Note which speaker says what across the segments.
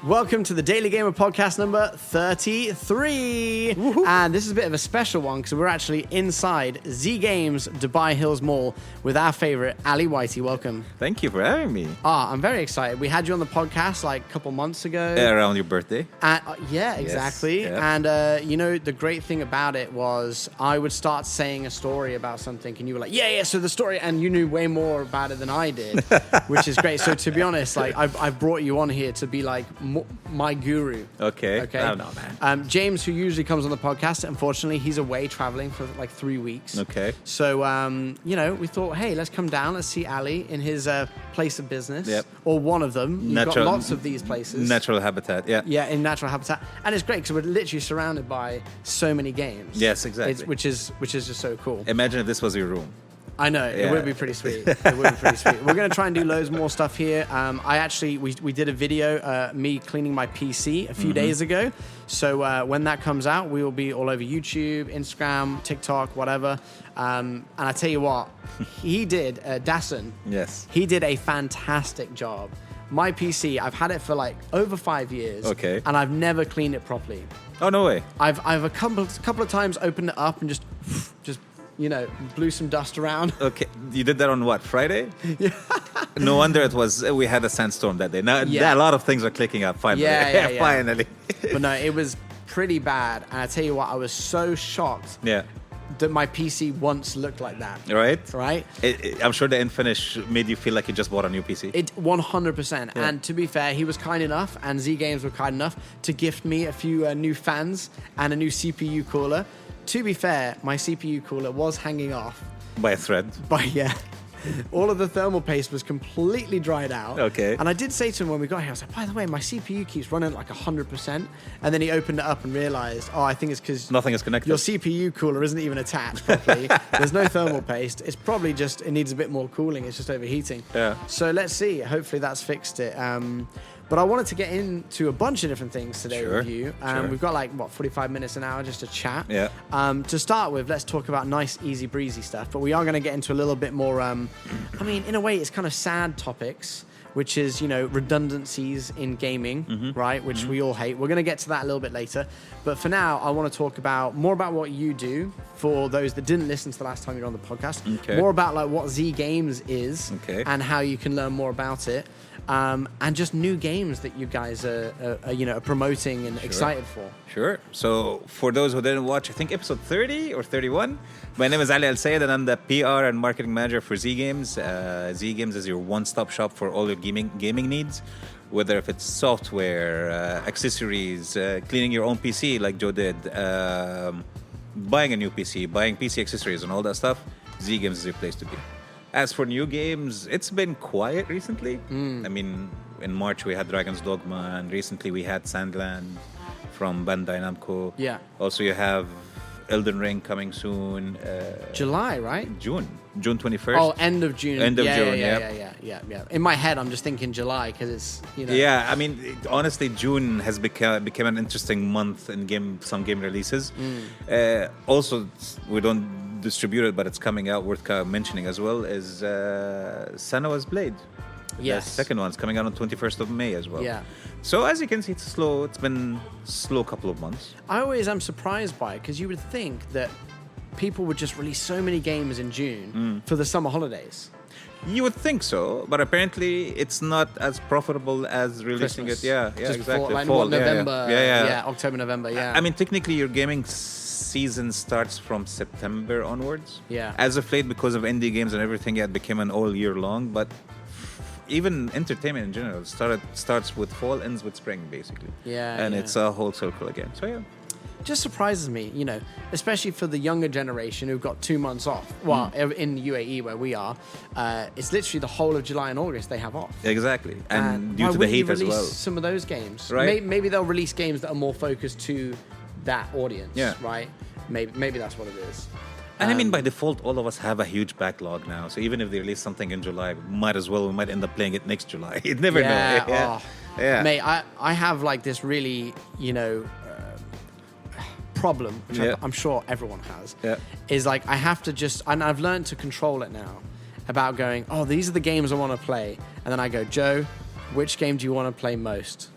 Speaker 1: Welcome to the Daily Gamer podcast number 33. Woohoo. And this is a bit of a special one because we're actually inside ZGames Dubai Hills Mall with our favorite Ali Whitey. Welcome.
Speaker 2: Thank you for having me.
Speaker 1: I'm very excited. We had you on the podcast like a couple months ago.
Speaker 2: Around your birthday.
Speaker 1: Yeah, exactly. Yes, yeah. And the great thing about it was I would start saying a story about something and you were like, yeah, so the story, and you knew way more about it than I did, which is great. So to be honest, like I've brought you on here to be like my guru.
Speaker 2: Okay. Oh, no,
Speaker 1: man. James, who usually comes on the podcast, unfortunately, he's away traveling for like 3 weeks.
Speaker 2: Okay.
Speaker 1: So, we thought, hey, let's come down. Let's see Ali in his place of business.
Speaker 2: Yep.
Speaker 1: Or one of them. You've got lots of these places.
Speaker 2: Natural habitat, yeah.
Speaker 1: Yeah, in natural habitat. And it's great because we're literally surrounded by so many games.
Speaker 2: Yes, exactly.
Speaker 1: Which is just so cool.
Speaker 2: Imagine if this was your room.
Speaker 1: I know, yeah. It would be pretty sweet. We're going to try and do loads more stuff here. We did a video, me cleaning my PC a few days ago. So when that comes out, we will be all over YouTube, Instagram, TikTok, whatever. And I tell you what, he did, Dassen.
Speaker 2: Yes.
Speaker 1: He did a fantastic job. My PC, I've had it for like over 5 years.
Speaker 2: Okay.
Speaker 1: And I've never cleaned it properly.
Speaker 2: Oh, no way.
Speaker 1: I've a couple of times opened it up and just blew some dust around.
Speaker 2: Okay, you did that on what, Friday?
Speaker 1: Yeah.
Speaker 2: No wonder we had a sandstorm that day. Now, a lot of things are clicking up finally.
Speaker 1: Yeah.
Speaker 2: Finally.
Speaker 1: But no, it was pretty bad. And I tell you what, I was so shocked that my PC once looked like that.
Speaker 2: Right? I'm sure the end finish made you feel like you just bought a new PC.
Speaker 1: It 100%. Yeah. And to be fair, he was kind enough, and ZGames were kind enough to gift me a few new fans and a new CPU cooler. To be fair, my CPU cooler was hanging off.
Speaker 2: By a thread.
Speaker 1: All of the thermal paste was completely dried out.
Speaker 2: Okay.
Speaker 1: And I did say to him when we got here, I was like, by the way, my CPU keeps running at like 100%. And then he opened it up and realized, I think it's because
Speaker 2: nothing is connected.
Speaker 1: Your CPU cooler isn't even attached properly. There's no thermal paste. It's probably just, it needs a bit more cooling. It's just overheating.
Speaker 2: Yeah.
Speaker 1: So let's see. Hopefully that's fixed it. But I wanted to get into a bunch of different things today with you. We've got 45 minutes, an hour just to chat.
Speaker 2: Yeah.
Speaker 1: To start with, let's talk about nice, easy breezy stuff. But we are going to get into a little bit more, in a way, it's kind of sad topics, which is, redundancies in gaming, right? Which we all hate. We're going to get to that a little bit later. But for now, I want to talk more about what you do for those that didn't listen to the last time you were on the podcast.
Speaker 2: Okay.
Speaker 1: More about what ZGames is and how you can learn more about it. And just new games that you guys are promoting and excited for.
Speaker 2: Sure. So for those who didn't watch, I think episode 30 or 31, my name is Ali Al-Sayed and I'm the PR and marketing manager for ZGames. ZGames is your one-stop shop for all your gaming needs, whether if it's software, accessories, cleaning your own PC like Joe did, buying a new PC, buying PC accessories and all that stuff. ZGames is your place to be. As for new games, it's been quiet recently. In March we had Dragon's Dogma, and recently we had Sandland from Bandai Namco.
Speaker 1: Yeah.
Speaker 2: Also, you have Elden Ring coming soon.
Speaker 1: July, right?
Speaker 2: June 21st.
Speaker 1: Oh, end of June.
Speaker 2: End of June.
Speaker 1: Yeah. In my head, I'm just thinking July because it's
Speaker 2: Yeah, honestly, June has become an interesting month in some game releases. Also, we don't distribute it, but it's coming out. Worth mentioning as well is Senua's Blade.
Speaker 1: Yes.
Speaker 2: The second one's coming out on 21st of May as well.
Speaker 1: Yeah.
Speaker 2: So as you can see, it's been slow couple of months.
Speaker 1: I always am surprised by it because you would think that people would just release so many games in June for the summer holidays.
Speaker 2: You would think so, but apparently it's not as profitable as releasing
Speaker 1: Christmas.
Speaker 2: it. Yeah,
Speaker 1: just
Speaker 2: exactly.
Speaker 1: Fall, November.
Speaker 2: Yeah.
Speaker 1: October, November. Yeah.
Speaker 2: Technically, your gaming season starts from September onwards.
Speaker 1: Yeah.
Speaker 2: As of late, because of indie games and everything, it became an all year long. But even entertainment in general starts with fall, ends with spring, basically.
Speaker 1: Yeah.
Speaker 2: And it's a whole circle again. So yeah.
Speaker 1: Just surprises me, especially for the younger generation who've got 2 months off. Well, in UAE where we are, it's literally the whole of July and August they have off.
Speaker 2: Exactly, and due to the heat as well.
Speaker 1: Some of those games,
Speaker 2: right?
Speaker 1: Maybe they'll release games that are more focused to that audience, right? Maybe that's what it is.
Speaker 2: And by default, all of us have a huge backlog now. So even if they release something in July, we might end up playing it next July. You never know. Yeah.
Speaker 1: Mate, I have this really, problem, which I'm sure everyone has, is I have to and I've learned to control it now, about going, these are the games I want to play. And then I go, Joe, which game do you want to play most?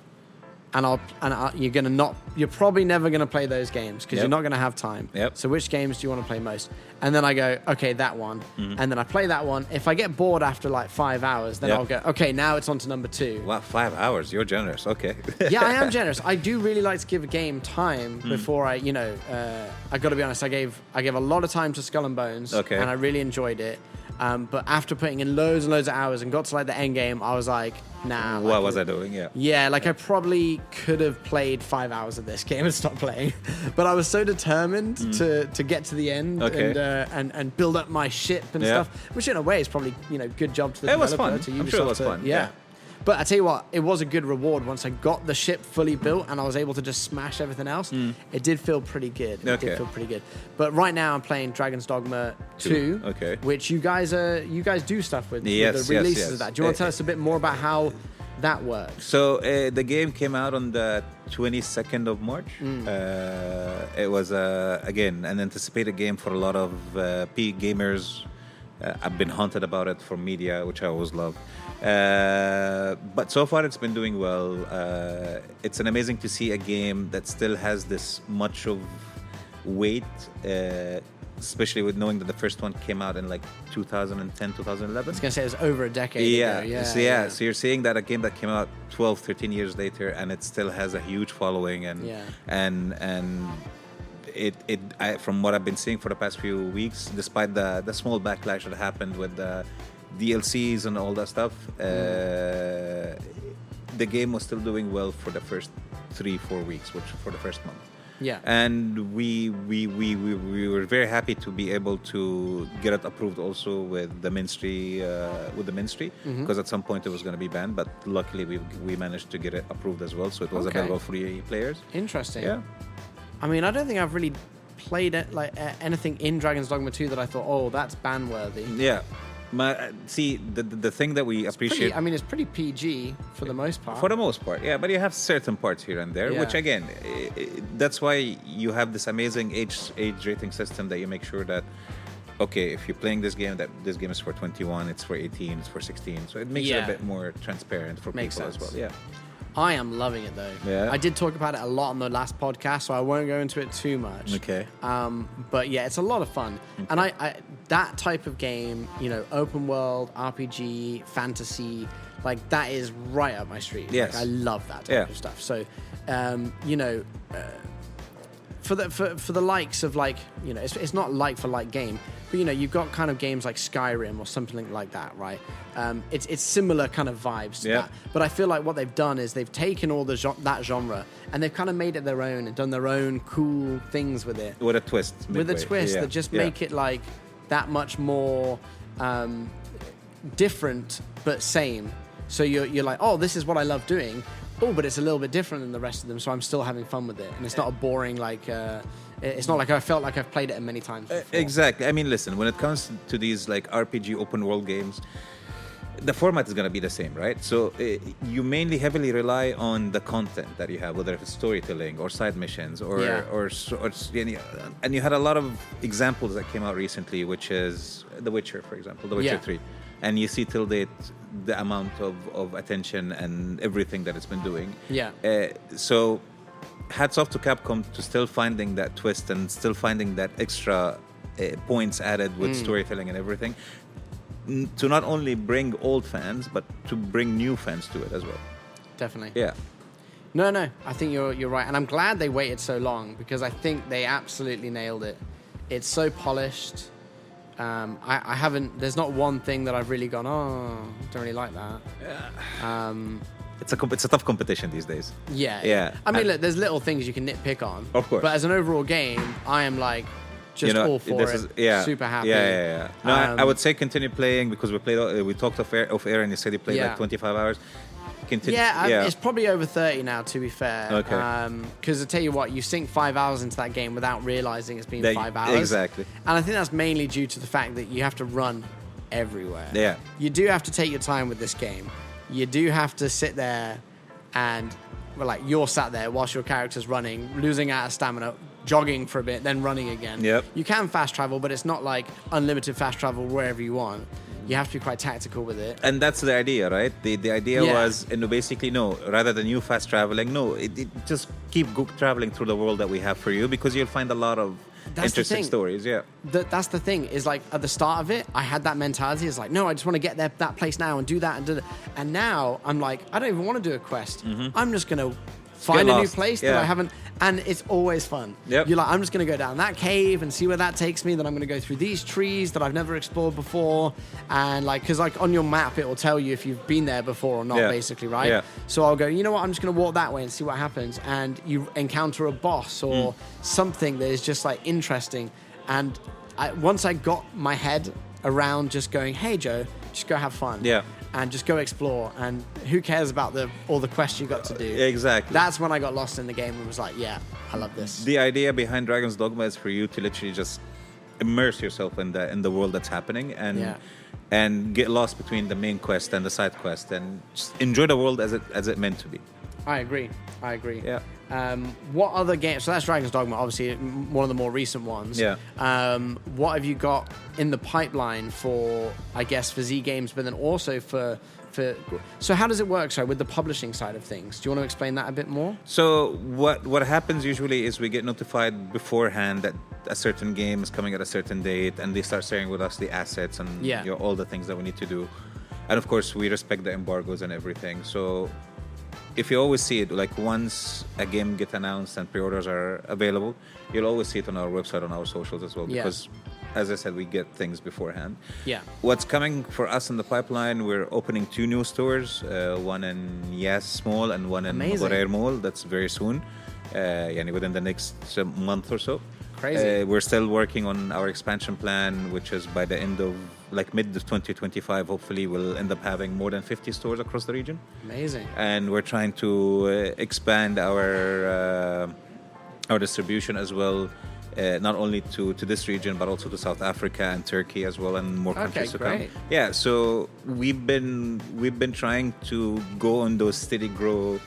Speaker 1: you're probably never gonna play those games because you're not gonna have time.
Speaker 2: Yep.
Speaker 1: So which games do you want to play most? And then I go, okay, that one. And then I play that one. If I get bored after like 5 hours, then I'll go, okay, now it's on to number 2.
Speaker 2: Wow, 5 hours. You're generous. Okay.
Speaker 1: Yeah, I am generous. I do really like to give a game time before I got to be honest. I gave a lot of time to Skull and Bones,
Speaker 2: Okay.
Speaker 1: and I really enjoyed it. But after putting in loads and loads of hours and got to like the end game, I was like, nah.
Speaker 2: What was I doing? Yeah.
Speaker 1: Yeah, like I probably could have played 5 hours of this game and stopped playing, but I was so determined to get to the end and build up my ship and stuff, which in a way is probably good job to the
Speaker 2: It was
Speaker 1: developer.
Speaker 2: fun.
Speaker 1: To Ubisoft
Speaker 2: I'm sure it was fun. Yeah.
Speaker 1: But I tell you what, it was a good reward once I got the ship fully built and I was able to just smash everything else. It did feel pretty good. It did feel pretty good. But right now I'm playing Dragon's Dogma 2, which you guys do stuff with,
Speaker 2: Yes,
Speaker 1: with the releases
Speaker 2: yes.
Speaker 1: of that. Do you want to tell us a bit more about how that works?
Speaker 2: So the game came out on the 22nd of March. It was again an anticipated game for a lot of P gamers. I've been haunted about it from media, which I always love. But so far it's been doing well. It's amazing to see a game that still has this much of weight, especially with knowing that the first one came out in like 2010, 2011.
Speaker 1: I was going to say it was over a decade ago.
Speaker 2: So you're seeing that a game that came out 12, 13 years later, and it still has a huge following, from what I've been seeing for the past few weeks, despite the small backlash that happened with the DLCs and all that stuff, the game was still doing well for the first 3-4 weeks, which for the first month.
Speaker 1: Yeah.
Speaker 2: And we were very happy to be able to get it approved also with the ministry, because at some point it was going to be banned, but luckily we managed to get it approved as well, so it was available for EA players.
Speaker 1: Interesting.
Speaker 2: Yeah.
Speaker 1: I mean, I don't think I've really played it anything in Dragon's Dogma 2 that I thought, oh, that's ban worthy.
Speaker 2: Yeah. See, the thing that we appreciate...
Speaker 1: It's pretty PG for the most part.
Speaker 2: For the most part, yeah. But you have certain parts here and there, which again, that's why you have this amazing age rating system that you make sure that, okay, if you're playing this game, that this game is for 21, it's for 18, it's for 16. So it makes it a bit more transparent for people as well. Yeah.
Speaker 1: I am loving it though.
Speaker 2: Yeah.
Speaker 1: I did talk about it a lot on the last podcast, so I won't go into it too much.
Speaker 2: Okay.
Speaker 1: But yeah, it's a lot of fun. Okay. And I that type of game, open world, RPG, fantasy, like that is right up my street.
Speaker 2: Yes.
Speaker 1: Like, I love that type of stuff. So, for the likes of it's not like for like game, but you've got kind of games like Skyrim or something like that, right? It's similar kind of vibes to that. But I feel like what they've done is they've taken all that genre and they've kind of made it their own and done their own cool things with it.
Speaker 2: With a twist.
Speaker 1: That just make it like that much more different but same. So you're like, oh, this is what I love doing. Oh, but it's a little bit different than the rest of them, so I'm still having fun with it. And it's not a boring, it's not like I felt like I've played it many times before.
Speaker 2: Exactly. I mean, listen, when it comes to these like RPG open world games, the format is going to be the same, right? So you mainly heavily rely on the content that you have, whether it's storytelling or side missions or and you had a lot of examples that came out recently, which is The Witcher, for example, The Witcher 3. And you see till date the amount of attention and everything that it's been doing. Yeah. So hats off to Capcom to still finding that twist and still finding that extra points added with storytelling and everything. To not only bring old fans, but to bring new fans to it as well.
Speaker 1: Definitely.
Speaker 2: Yeah.
Speaker 1: No, I think you're right. And I'm glad they waited so long because I think they absolutely nailed it. It's so polished. I haven't. There's not one thing that I've really gone, don't really like that.
Speaker 2: It's a tough competition these days.
Speaker 1: Yeah. I mean, look, there's little things you can nitpick on.
Speaker 2: Of course.
Speaker 1: But as an overall game, I am like just all for it. Super happy.
Speaker 2: Yeah. No, I would say continue playing because we talked off air and you said you played like 25 hours.
Speaker 1: It's probably over 30 now, to be fair.
Speaker 2: Okay.
Speaker 1: Because I tell you what, you sink 5 hours into that game without realizing it's been 5 hours.
Speaker 2: Exactly.
Speaker 1: And I think that's mainly due to the fact that you have to run everywhere.
Speaker 2: Yeah.
Speaker 1: You do have to take your time with this game. You do have to sit there and, you're sat there whilst your character's running, losing out of stamina, jogging for a bit, then running again.
Speaker 2: Yep.
Speaker 1: You can fast travel, but it's not like unlimited fast travel wherever you want. You have to be quite tactical with it.
Speaker 2: And that's the idea, right? The idea was, basically, no, rather than you fast traveling, no, it just keep traveling through the world that we have for you, because you'll find a lot of interesting stories. Yeah.
Speaker 1: That's the thing, is like at the start of it, I had that mentality. It's like, no, I just want to get there, that place now and do that and do that. And now I'm like, I don't even want to do a quest. I'm just going to find a new place that I haven't, and it's always fun. You're like, I'm just going to go down that cave and see where that takes me. Then I'm going to go through these trees that I've never explored before, and like, because like on your map it will tell you if you've been there before or not, basically, right? So I'll go, you know what, I'm just going to walk that way and see what happens, and you encounter a boss or something that is just like interesting. And once I got my head around just going, hey Joe, just go have fun. And just go explore, and who cares about all the quests you got to do?
Speaker 2: Exactly.
Speaker 1: That's when I got lost in the game and was like, yeah, I love this.
Speaker 2: The idea behind Dragon's Dogma is for you to literally just immerse yourself in the world that's happening, and get lost between the main quest and the side quest, and just enjoy the world as it meant to be.
Speaker 1: I agree.
Speaker 2: Yeah.
Speaker 1: What other games? So that's Dragon's Dogma, obviously one of the more recent ones.
Speaker 2: Yeah.
Speaker 1: What have you got in the pipeline for, I guess, for ZGames, but then also for? So how does it work? Sorry, with the publishing side of things, do you want to explain that a bit more?
Speaker 2: So what happens usually is we get notified beforehand that a certain game is coming at a certain date, and they start sharing with us the assets and all the things that we need to do, and of course we respect the embargoes and everything. So if you always see it, like once a game gets announced and pre-orders are available, you'll always see it on our website, on our socials as well, because as I said, we get things beforehand. What's coming for us in the pipeline, we're opening 2 new stores, one in Yas Mall and one in Mogorer Mall. That's very soon, within the next month or so.
Speaker 1: Crazy.
Speaker 2: We're still working on our expansion plan, which is by the end of mid of 2025, hopefully we'll end up having more than 50 stores across the region.
Speaker 1: Amazing.
Speaker 2: And we're trying to expand our distribution as well, not only to this region, but also to South Africa and Turkey as well, and more countries to come. Yeah, so we've been trying to go on those steady growth,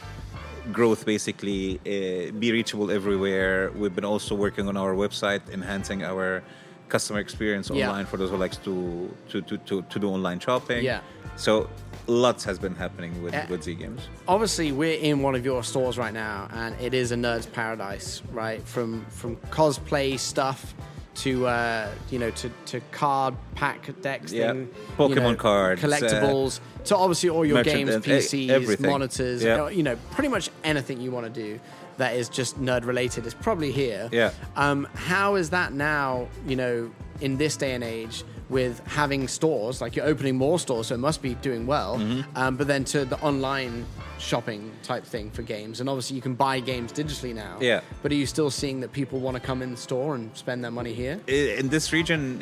Speaker 2: basically, be reachable everywhere. We've been also working on our website, enhancing our customer experience online for those who likes to do online shopping. So lots has been happening with ZGames.
Speaker 1: Obviously, we're in one of your stores right now, and it is a nerd's paradise, right? From cosplay stuff to to card pack decks,
Speaker 2: Pokemon cards,
Speaker 1: collectibles, to obviously all your games, PCs,
Speaker 2: everything.
Speaker 1: monitors, pretty much anything you want to do that is just nerd related is probably here. How is that now, in this day and age, with having stores, like you're opening more stores, so it must be doing well, but then to the online shopping type thing for games, and obviously you can buy games digitally now, but are you still seeing that people want to come in the store and spend their money here?
Speaker 2: In this region,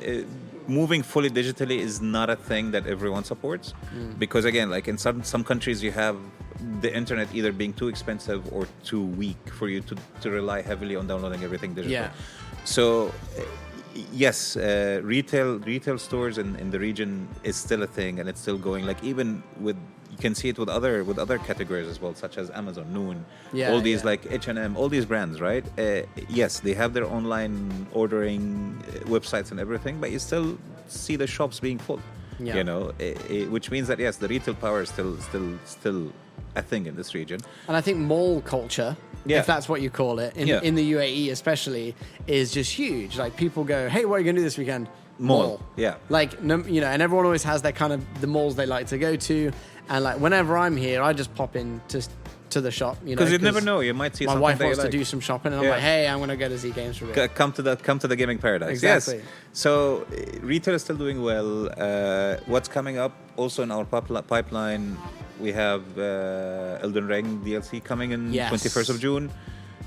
Speaker 2: moving fully digitally is not a thing that everyone supports, because again, like in some countries, you have the internet either being too expensive or too weak for you to rely heavily on downloading everything digital. So yes, retail stores in the region is still a thing, and it's still going. Like even with, you can see it with other categories as well, such as Amazon, Noon, all these like H&M, all these brands, right? Yes, they have their online ordering websites and everything, but you still see the shops being full. Which means that yes, the retail power is still a thing in this region.
Speaker 1: And I think mall culture, if that's what you call it, in the UAE especially, is just huge. Like people go, hey, what are you going to do this weekend? Mall. Like, and everyone always has their kind of the malls they like to go to. And like whenever I'm here, I just pop in to the shop,
Speaker 2: because you never know, you might see
Speaker 1: my
Speaker 2: something
Speaker 1: wife
Speaker 2: that
Speaker 1: wants
Speaker 2: you like.
Speaker 1: to do some shopping, and I'm like, hey, I'm gonna go to ZGames for a bit.
Speaker 2: Come to the gaming paradise.
Speaker 1: Exactly.
Speaker 2: Yes. So retail is still doing well. What's coming up also in our pipeline, we have Elden Ring DLC coming in 21st of June.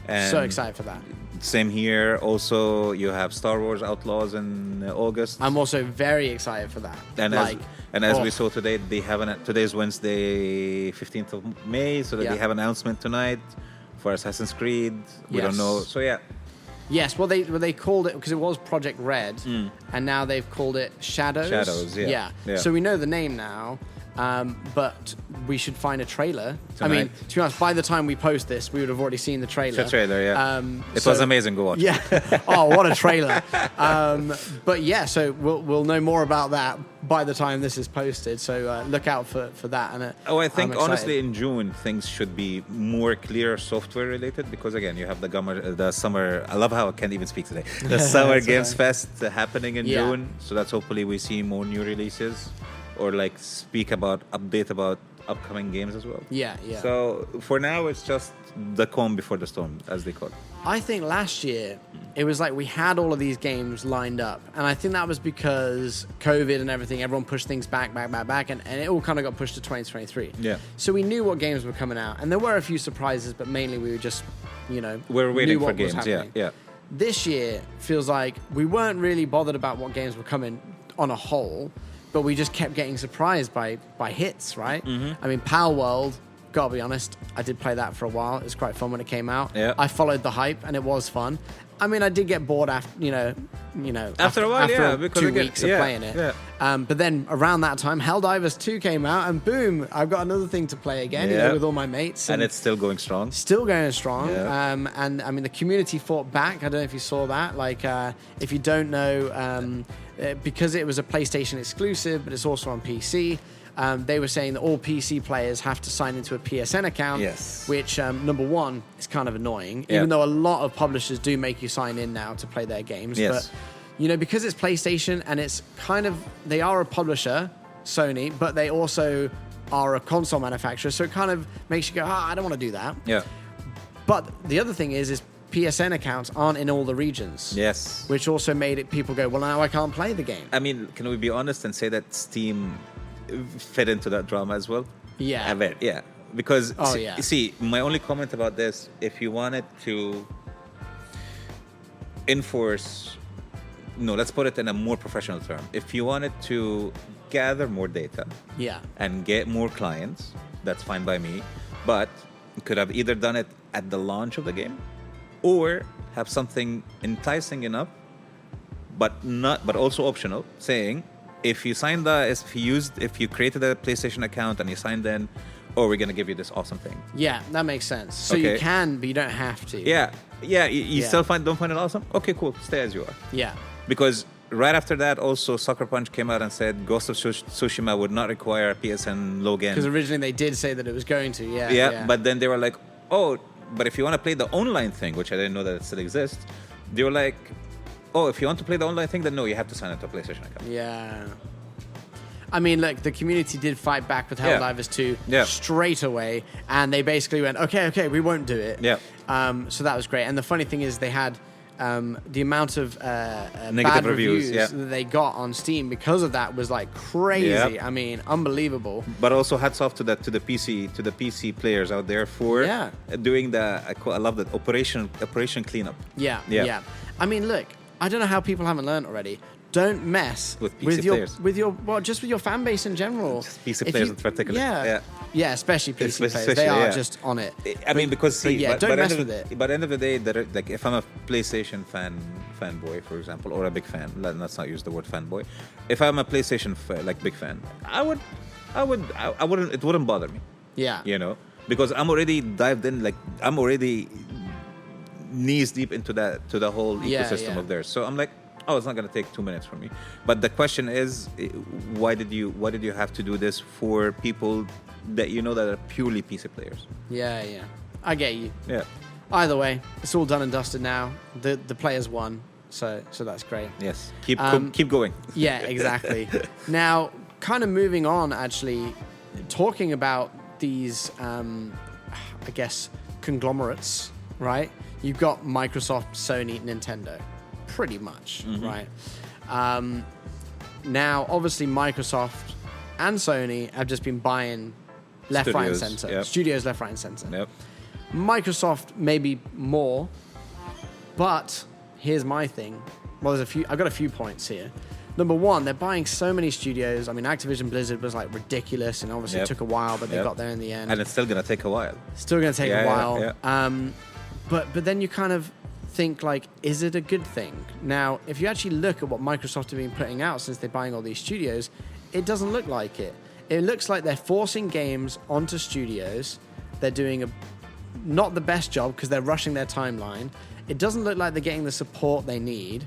Speaker 2: And
Speaker 1: so excited for that.
Speaker 2: Same here. Also, you have Star Wars Outlaws in August.
Speaker 1: I'm also very excited for that.
Speaker 2: And as we saw today, they have today's Wednesday, 15th of May, so that they have an announcement tonight for Assassin's Creed. We don't know. So
Speaker 1: Yes, well they called it, because it was Project Red, and now they've called it Shadows.
Speaker 2: Shadows, yeah.
Speaker 1: So we know the name now. But we should find a trailer.
Speaker 2: Tonight.
Speaker 1: I mean, to be honest, by the time we post this, we would have already seen the trailer.
Speaker 2: The trailer, yeah. It
Speaker 1: so-
Speaker 2: was amazing. Go watch.
Speaker 1: Yeah. Oh, what a trailer. But yeah, so we'll know more about that by the time this is posted. So look out for that. And
Speaker 2: I think
Speaker 1: I'm
Speaker 2: honestly
Speaker 1: excited.
Speaker 2: in June things should be more clear software related because again you have the summer. I love how I can't even speak today. The Summer
Speaker 1: That's
Speaker 2: Games
Speaker 1: okay.
Speaker 2: Fest happening in
Speaker 1: Yeah.
Speaker 2: June, so that's hopefully we see more new releases or like update about upcoming games as well.
Speaker 1: Yeah, yeah.
Speaker 2: So for now it's just the calm before the storm, as they call it.
Speaker 1: I think last year it was like we had all of these games lined up, and I think that was because COVID and everything. Everyone pushed things back, and it all kind of got pushed to 2023.
Speaker 2: Yeah.
Speaker 1: So we knew what games were coming out, and there were a few surprises, but mainly we were just,
Speaker 2: We're waiting
Speaker 1: knew
Speaker 2: for
Speaker 1: what was
Speaker 2: games. Yeah,
Speaker 1: happening.
Speaker 2: yeah.
Speaker 1: This year feels like we weren't really bothered about what games were coming on a whole, but we just kept getting surprised by hits, right?
Speaker 2: Mm-hmm.
Speaker 1: I mean, Pal World, gotta be honest, I did play that for a while. It was quite fun when it came out.
Speaker 2: Yeah.
Speaker 1: I followed the hype, and it was fun. I mean, I did get bored after,
Speaker 2: After a while, yeah, because
Speaker 1: 2
Speaker 2: again,
Speaker 1: weeks of
Speaker 2: yeah,
Speaker 1: playing it.
Speaker 2: yeah.
Speaker 1: But then around that time, Helldivers 2 came out, and boom, I've got another thing to play again,
Speaker 2: Yeah.
Speaker 1: with all my mates.
Speaker 2: And it's still going strong.
Speaker 1: Still going strong.
Speaker 2: Yeah.
Speaker 1: And I mean, the community fought back. I don't know if you saw that. Like, if you don't know, because it was a PlayStation exclusive, but it's also on PC, they were saying that all PC players have to sign into a PSN account.
Speaker 2: Yes.
Speaker 1: Which, number one, is kind of annoying,
Speaker 2: Yeah.
Speaker 1: even though a lot of publishers do make you sign in now to play their games.
Speaker 2: Yes.
Speaker 1: But, because it's PlayStation and it's kind of, they are a publisher, Sony, but they also are a console manufacturer. So it kind of makes you go, I don't want to do that.
Speaker 2: Yeah.
Speaker 1: But the other thing is PSN accounts aren't in all the regions.
Speaker 2: Yes.
Speaker 1: Which also made it people go, well, now I can't play the game.
Speaker 2: I mean, can we be honest and say that Steam fit into that drama as well?
Speaker 1: Yeah.
Speaker 2: I bet, yeah. Because,
Speaker 1: Oh, yeah.
Speaker 2: see, my only comment about this, if you wanted to enforce, no, let's put it in a more professional term. If you wanted to gather more data
Speaker 1: Yeah.
Speaker 2: and get more clients, that's fine by me. But you could have either done it at the launch of the game or have something enticing enough, but also optional, saying if you created a PlayStation account and you signed in, we're gonna give you this awesome thing.
Speaker 1: Yeah, that makes sense. So you
Speaker 2: Okay.
Speaker 1: can, but you don't have to.
Speaker 2: Yeah. You
Speaker 1: Yeah.
Speaker 2: still don't find it awesome? Okay, cool. Stay as you are.
Speaker 1: Yeah.
Speaker 2: Because right after that, also Sucker Punch came out and said Ghost of Tsushima would not require a PSN login.
Speaker 1: Because originally they did say that it was going to. Yeah.
Speaker 2: Yeah, but then they were like, but if you want to play the online thing, which I didn't know that it still exists, they were like, if you want to play the online thing, then no, you have to sign into a PlayStation account.
Speaker 1: Yeah. I mean, look, the community did fight back with
Speaker 2: Yeah.
Speaker 1: Helldivers 2
Speaker 2: Yeah.
Speaker 1: straight away, and they basically went, okay, we won't do it.
Speaker 2: Yeah.
Speaker 1: So that was great. And the funny thing is they had the amount of
Speaker 2: Negative
Speaker 1: bad
Speaker 2: reviews, yeah.
Speaker 1: that they got on Steam because of that was like crazy.
Speaker 2: Yeah.
Speaker 1: I mean, unbelievable.
Speaker 2: But also hats off to the PC players out there for
Speaker 1: Yeah.
Speaker 2: doing I love that operation cleanup.
Speaker 1: Yeah,
Speaker 2: Yeah.
Speaker 1: yeah. I mean, look, I don't know how people haven't learned already. Don't mess
Speaker 2: With PC players.
Speaker 1: with your fan base in general.
Speaker 2: Just PC players in particular.
Speaker 1: Yeah,
Speaker 2: Yeah.
Speaker 1: Especially PC players.
Speaker 2: Especially,
Speaker 1: They are
Speaker 2: yeah.
Speaker 1: just on it.
Speaker 2: I mean, because
Speaker 1: But yeah, don't mess with it.
Speaker 2: But at the end of the day, like if I'm a PlayStation fanboy, for example, or a big fan, let's not use the word fanboy. If I'm a PlayStation big fan, I wouldn't. It wouldn't bother me.
Speaker 1: Yeah.
Speaker 2: Because I'm already dived in. Like I'm already knees deep into the whole ecosystem
Speaker 1: yeah.
Speaker 2: of theirs. So I'm like, it's not going to take 2 minutes for me. But the question is, why did you have to do this for people that that are purely PC players?
Speaker 1: Yeah. I get you.
Speaker 2: Yeah.
Speaker 1: Either way, it's all done and dusted now. The players won, so that's great.
Speaker 2: Yes. Keep going.
Speaker 1: Yeah, exactly. Now, kind of moving on, actually, talking about these, I guess, conglomerates, right? You've got Microsoft, Sony, Nintendo, pretty much, right? Now, obviously, Microsoft and Sony have just been buying left, right, and
Speaker 2: Studios,
Speaker 1: center.
Speaker 2: yep.
Speaker 1: Studios, left, right, and center.
Speaker 2: Yep.
Speaker 1: Microsoft maybe more, but here's my thing. Well, I've got a few points here. Number one, they're buying so many studios. I mean, Activision Blizzard was like ridiculous, and obviously it took a while, but they got there in the end.
Speaker 2: And it's still gonna take a while.
Speaker 1: Still going to take a while.
Speaker 2: Yeah.
Speaker 1: But then you kind of think like, is it a good thing? Now, if you actually look at what Microsoft have been putting out since they're buying all these studios, it doesn't look like it. It looks like they're forcing games onto studios. They're doing not the best job because they're rushing their timeline. It doesn't look like they're getting the support they need.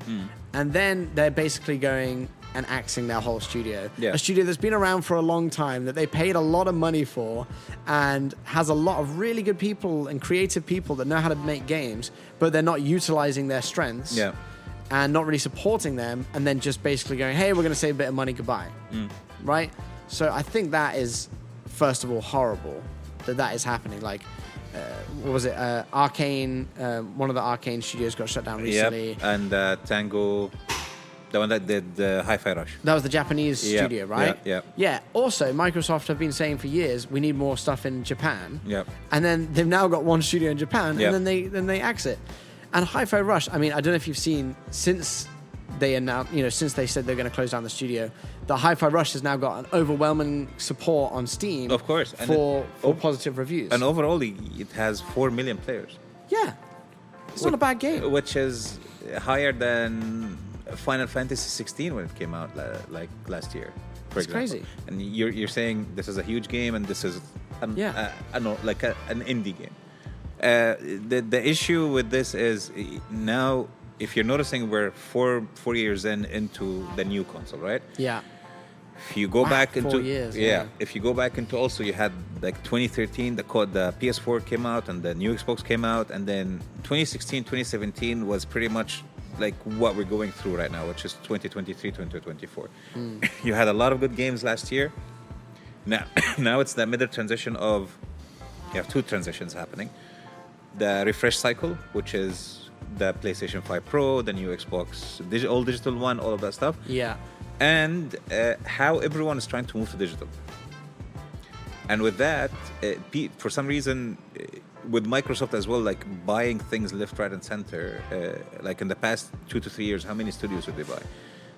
Speaker 1: And then they're basically going and axing their whole studio.
Speaker 2: Yeah.
Speaker 1: A studio that's been around for a long time, that they paid a lot of money for, and has a lot of really good people and creative people that know how to make games, but they're not utilizing their strengths.
Speaker 2: Yeah.
Speaker 1: And not really supporting them, and then just basically going, hey, we're going to save a bit of money, goodbye. Right? So I think that is, first of all, horrible that is happening. Like, what was it? Arcane, one of the Arcane studios got shut down recently.
Speaker 2: Yep. And Tango, the one that did Hi-Fi Rush.
Speaker 1: That was the Japanese studio, right?
Speaker 2: Yeah.
Speaker 1: Also, Microsoft have been saying for years, we need more stuff in Japan.
Speaker 2: Yep.
Speaker 1: And then they've now got one studio in Japan,
Speaker 2: Yep.
Speaker 1: and then they axe it. And Hi-Fi Rush, I mean, I don't know if you've seen, since they announced, since they said they're going to close down the studio, the Hi-Fi Rush has now got an overwhelming support on Steam.
Speaker 2: Of course. And
Speaker 1: for positive reviews.
Speaker 2: And overall, it has 4 million players.
Speaker 1: Yeah. It's not a bad game.
Speaker 2: Which is higher than Final Fantasy 16 when it came out like last year. For
Speaker 1: It's
Speaker 2: example.
Speaker 1: crazy.
Speaker 2: And you're saying this is a huge game and this is an indie game. The issue with this is now, if you're noticing, we're four years into the new console, right?
Speaker 1: Yeah.
Speaker 2: If you go back
Speaker 1: 4
Speaker 2: into
Speaker 1: years,
Speaker 2: if you go back into, also you had like 2013 the PS4 came out and the new Xbox came out, and then 2016 2017 was pretty much like what we're going through right now, which is 2023 2024. You had a lot of good games last year. Now it's the middle transition of, you have two transitions happening. The refresh cycle, which is the PlayStation 5 Pro, the new Xbox, all digital one, all of that stuff.
Speaker 1: Yeah.
Speaker 2: And how everyone is trying to move to digital. And with that, for some reason, with Microsoft as well, like buying things left, right, and center, like in the past 2 to 3 years, how many studios did they buy?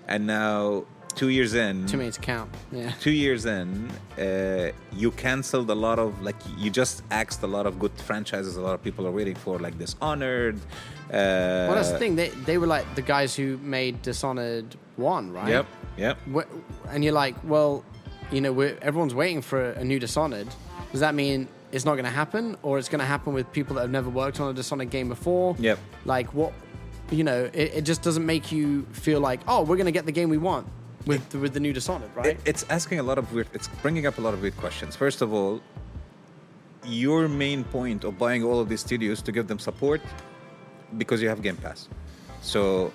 Speaker 2: And now, 2 years in...
Speaker 1: Too many to count, yeah.
Speaker 2: 2 years in, you canceled a lot of, like, you just axed a lot of good franchises a lot of people are waiting for, like Dishonored.
Speaker 1: Well, that's the thing. They were like the guys who made Dishonored 1, right?
Speaker 2: Yep.
Speaker 1: And you're like, well, everyone's waiting for a new Dishonored. Does that mean it's not going to happen? Or it's going to happen with people that have never worked on a Dishonored game before?
Speaker 2: Yep.
Speaker 1: Like, what... it just doesn't make you feel like, oh, we're going to get the game we want with the new Dishonored, right?
Speaker 2: It's asking a lot of it's bringing up a lot of weird questions. First of all, your main point of buying all of these studios to give them support because you have Game Pass. So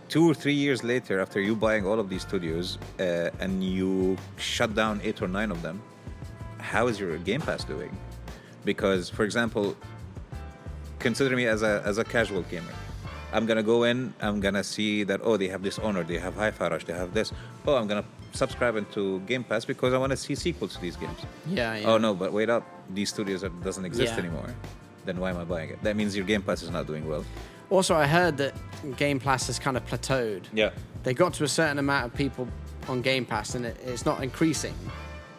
Speaker 2: 2 or 3 years later, after you buying all of these studios and you shut down 8 or 9 of them, how is your Game Pass doing? Because, for example, consider me as a casual gamer. I'm going to go in, I'm going to see that, they have Dishonored, they have Hi-Fi Rush, they have this. I'm going to subscribe into Game Pass because I want to see sequels to these games.
Speaker 1: Yeah.
Speaker 2: Oh, no, but wait up. These studios doesn't exist
Speaker 1: Yeah.
Speaker 2: anymore. Then why am I buying it? That means your Game Pass is not doing well.
Speaker 1: Also, I heard that Game Pass has kind of plateaued.
Speaker 2: Yeah.
Speaker 1: They got to a certain amount of people on Game Pass, and it's not increasing.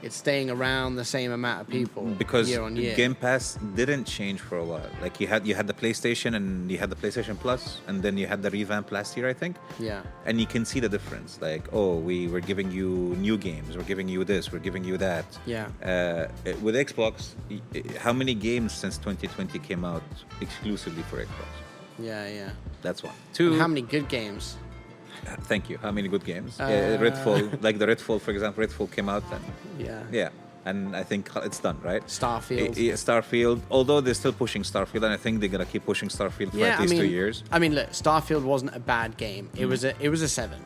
Speaker 1: It's staying around the same amount of people
Speaker 2: because
Speaker 1: year on year.
Speaker 2: Game Pass didn't change for a while. Like you had the PlayStation and you had the PlayStation Plus, and then you had the revamp last year, I think.
Speaker 1: Yeah.
Speaker 2: And you can see the difference. Like, we were giving you new games, we're giving you this, we're giving you that.
Speaker 1: Yeah.
Speaker 2: With Xbox, how many games since 2020 came out exclusively for Xbox?
Speaker 1: Yeah.
Speaker 2: That's one. Two.
Speaker 1: And how many good games?
Speaker 2: Thank you. How many good games? Redfall, like the Redfall, for example. Redfall came out and
Speaker 1: Yeah.
Speaker 2: And I think it's done, right?
Speaker 1: Starfield.
Speaker 2: Starfield. Although they're still pushing Starfield, and I think they're gonna keep pushing Starfield for at least 2 years.
Speaker 1: I mean, look, Starfield wasn't a bad game. It was a 7.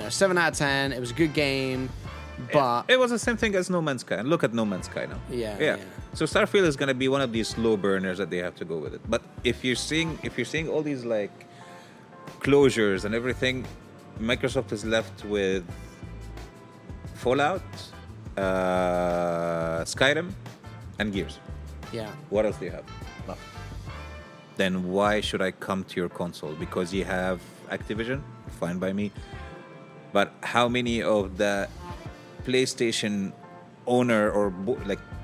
Speaker 1: 7 out of 10. It was a good game, but
Speaker 2: It was the same thing as No Man's Sky. And look at No Man's Sky now.
Speaker 1: Yeah.
Speaker 2: So Starfield is gonna be one of these slow burners that they have to go with it. But if you're seeing all these like closures and everything, Microsoft is left with Fallout, Skyrim, and Gears.
Speaker 1: Yeah.
Speaker 2: What else do you have? Nothing. Then why should I come to your console? Because you have Activision? Fine by me. But how many of the PlayStation owner or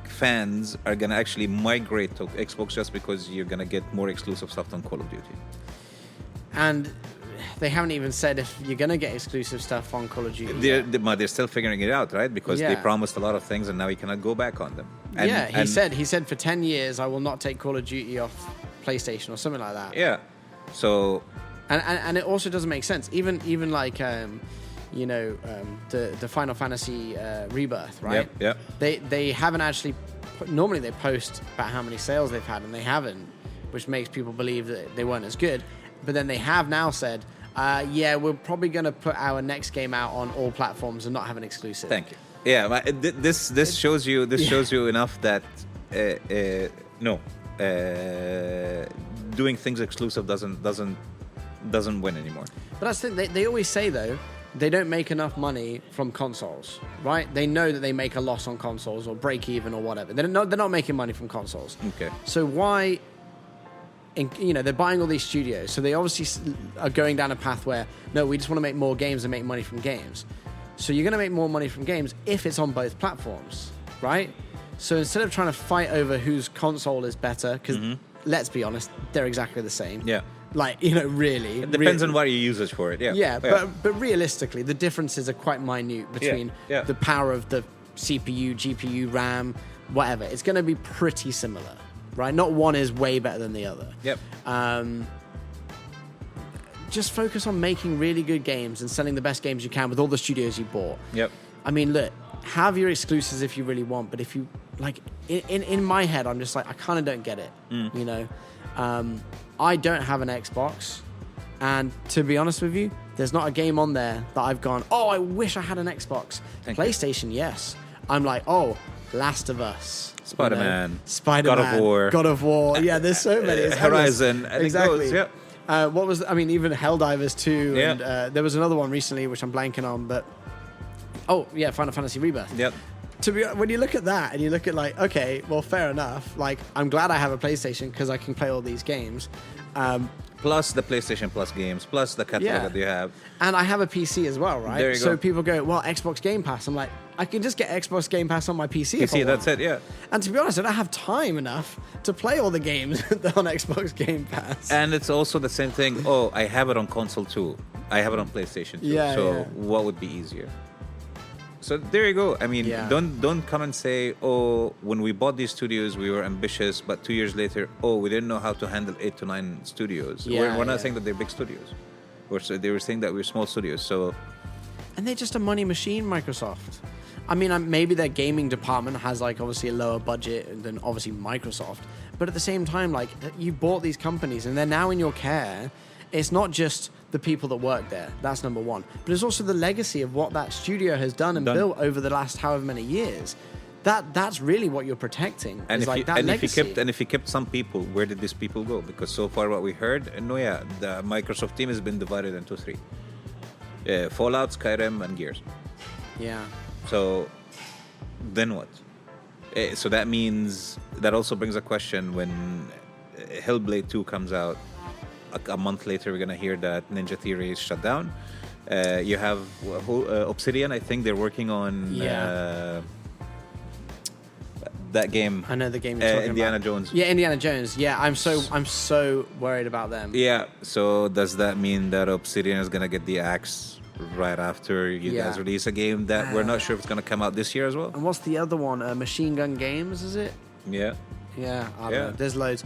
Speaker 2: fans are gonna actually migrate to Xbox just because you're gonna get more exclusive stuff on Call of Duty?
Speaker 1: And they haven't even said if you're going to get exclusive stuff on Call of Duty.
Speaker 2: They're still figuring it out, right? Because they promised a lot of things and now you cannot go back on them. And
Speaker 1: he said for 10 years I will not take Call of Duty off PlayStation or something like that.
Speaker 2: Yeah. So...
Speaker 1: And it also doesn't make sense. Even like, the Final Fantasy Rebirth, right?
Speaker 2: Yep.
Speaker 1: They haven't actually... Normally they post about how many sales they've had, and they haven't, which makes people believe that they weren't as good. But then they have now said, we're probably going to put our next game out on all platforms and not have an exclusive.
Speaker 2: Thank you. Yeah, this shows you enough that doing things exclusive doesn't win anymore.
Speaker 1: But that's the thing. They always say though, they don't make enough money from consoles, right? They know that they make a loss on consoles or break even or whatever. They're not making money from consoles.
Speaker 2: Okay.
Speaker 1: So why? They're buying all these studios, so they obviously are going down a path where no, we just want to make more games and make money from games. So you're going to make more money from games if it's on both platforms, right? So instead of trying to fight over whose console is better, because let's be honest, they're exactly the same.
Speaker 2: Yeah.
Speaker 1: Like, really.
Speaker 2: It depends on what you use it for it, yeah.
Speaker 1: Yeah, but realistically, the differences are quite minute between the power of the CPU, GPU, RAM, whatever. It's going to be pretty similar, right? Not one is way better than the other.
Speaker 2: Yep.
Speaker 1: Just focus on making really good games and selling the best games you can with all the studios you bought.
Speaker 2: Yep.
Speaker 1: I mean, look, have your exclusives if you really want, but if you, like, in my head, I'm just like, I kind of don't get it, I don't have an Xbox, and to be honest with you, there's not a game on there that I've gone, oh, I wish I had an Xbox. PlayStation, yes. I'm like, oh, Last of Us.
Speaker 2: Spider-Man.
Speaker 1: God of War. Yeah, there's so many. It's
Speaker 2: Horizon.
Speaker 1: Exactly.
Speaker 2: Yeah.
Speaker 1: Even Helldivers 2,
Speaker 2: yeah.
Speaker 1: And there was another one recently, which I'm blanking on, but... Oh, yeah, Final Fantasy Rebirth.
Speaker 2: Yep.
Speaker 1: When you look at that and you look at like, okay, well, fair enough. Like, I'm glad I have a PlayStation because I can play all these games.
Speaker 2: Plus the PlayStation Plus games, plus the catalog that you have.
Speaker 1: And I have a PC as well, right?
Speaker 2: There you go.
Speaker 1: So people go, well, Xbox Game Pass. I'm like, I can just get Xbox Game Pass on my PC.
Speaker 2: That's it, yeah.
Speaker 1: And to be honest, I don't have time enough to play all the games on Xbox Game Pass.
Speaker 2: And it's also the same thing. Oh, I have it on console too. I have it on PlayStation too.
Speaker 1: Yeah,
Speaker 2: so what would be easier? So there you go. I mean, don't come and say, oh, when we bought these studios, we were ambitious, but 2 years later, oh, we didn't know how to handle 8 to 9 studios. We're not saying that they're big studios. They were saying that we're small studios. So,
Speaker 1: and they're just a money machine, Microsoft. I mean, maybe their gaming department has like obviously a lower budget than obviously Microsoft, but at the same time, like, you bought these companies and they're now in your care. It's not just the people that work there. That's number one. But it's also the legacy of what that studio has done and built over the last however many years. That's really what you're protecting.
Speaker 2: And
Speaker 1: legacy.
Speaker 2: If you kept some people, where did these people go? Because so far what we heard, the Microsoft team has been divided into 3. Fallout, Skyrim, and Gears.
Speaker 1: Yeah.
Speaker 2: So then what? So that means, that also brings a question when Hellblade 2 comes out. A month later, we're going to hear that Ninja Theory is shut down. You have Obsidian. I think they're working on that game.
Speaker 1: I know the game you're talking
Speaker 2: Indiana
Speaker 1: about.
Speaker 2: Jones.
Speaker 1: Yeah, Indiana Jones. Yeah, I'm so worried about them.
Speaker 2: Yeah. So does that mean that Obsidian is going to get the axe right after you guys release a game that we're not sure if it's going to come out this year as well?
Speaker 1: And what's the other one? Machine Gun Games, is it?
Speaker 2: Yeah.
Speaker 1: Yeah, I don't know. There's loads.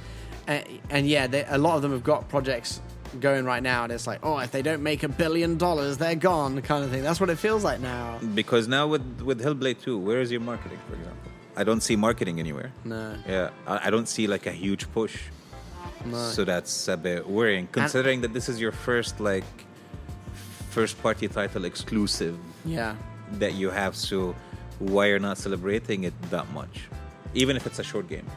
Speaker 1: And a lot of them have got projects going right now, and it's like, oh, if they don't make $1 billion, they're gone, kind of thing. That's what it feels like now.
Speaker 2: Because now with Hellblade 2, where is your marketing, for example? I don't see marketing anywhere.
Speaker 1: No.
Speaker 2: Yeah, I don't see like a huge push.
Speaker 1: No.
Speaker 2: So that's a bit worrying, considering that this is your first party title exclusive.
Speaker 1: Yeah.
Speaker 2: That you have. So why you're not celebrating it that much, even if it's a short game?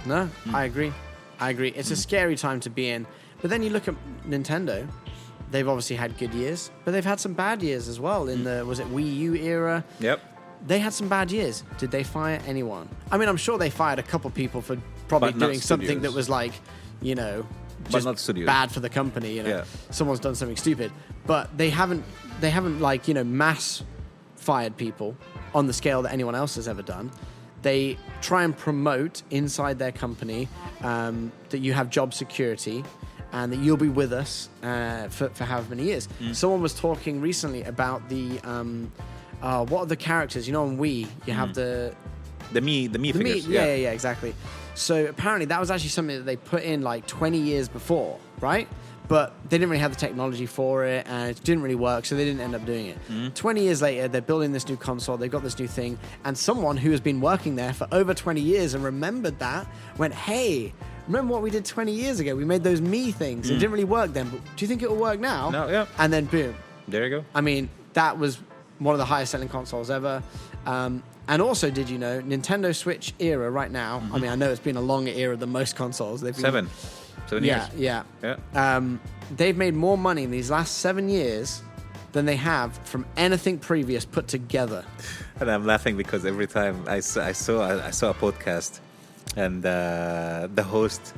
Speaker 1: No, I agree. It's a scary time to be in. But then you look at Nintendo. They've obviously had good years, but they've had some bad years as well. In the, was it Wii U era?
Speaker 2: Yep.
Speaker 1: They had some bad years. Did they fire anyone? I mean, I'm sure they fired a couple people for probably doing something that was like, just
Speaker 2: not studios.
Speaker 1: Bad for the company. Someone's done something stupid. But they haven't like, mass fired people on the scale that anyone else has ever done. They try and promote inside their company that you have job security, and that you'll be with us for however many years. Someone was talking recently about the what are the characters? You know, on Wii, you have the
Speaker 2: me figures.
Speaker 1: yeah, exactly. So apparently that was actually something that they put in like 20 years before, right? But they didn't really have the technology for it, and it didn't really work, so they didn't end up doing it. 20 years later, they're building this new console, they've got this new thing, and someone who has been working there for over 20 years and remembered that went, hey, remember what we did 20 years ago? We made those me things. It didn't really work then, but do you think it will work now?
Speaker 2: No, yeah.
Speaker 1: And then boom.
Speaker 2: There you go.
Speaker 1: I mean, that was one of the highest selling consoles ever. And also, did you know, Nintendo Switch era right now, I mean, I know it's been a longer era than most consoles. They've been,
Speaker 2: 7 years.
Speaker 1: Yeah.
Speaker 2: Yeah.
Speaker 1: They've made more money in these last 7 years than they have from anything previous put together.
Speaker 2: And I'm laughing because every time I saw a podcast, and the host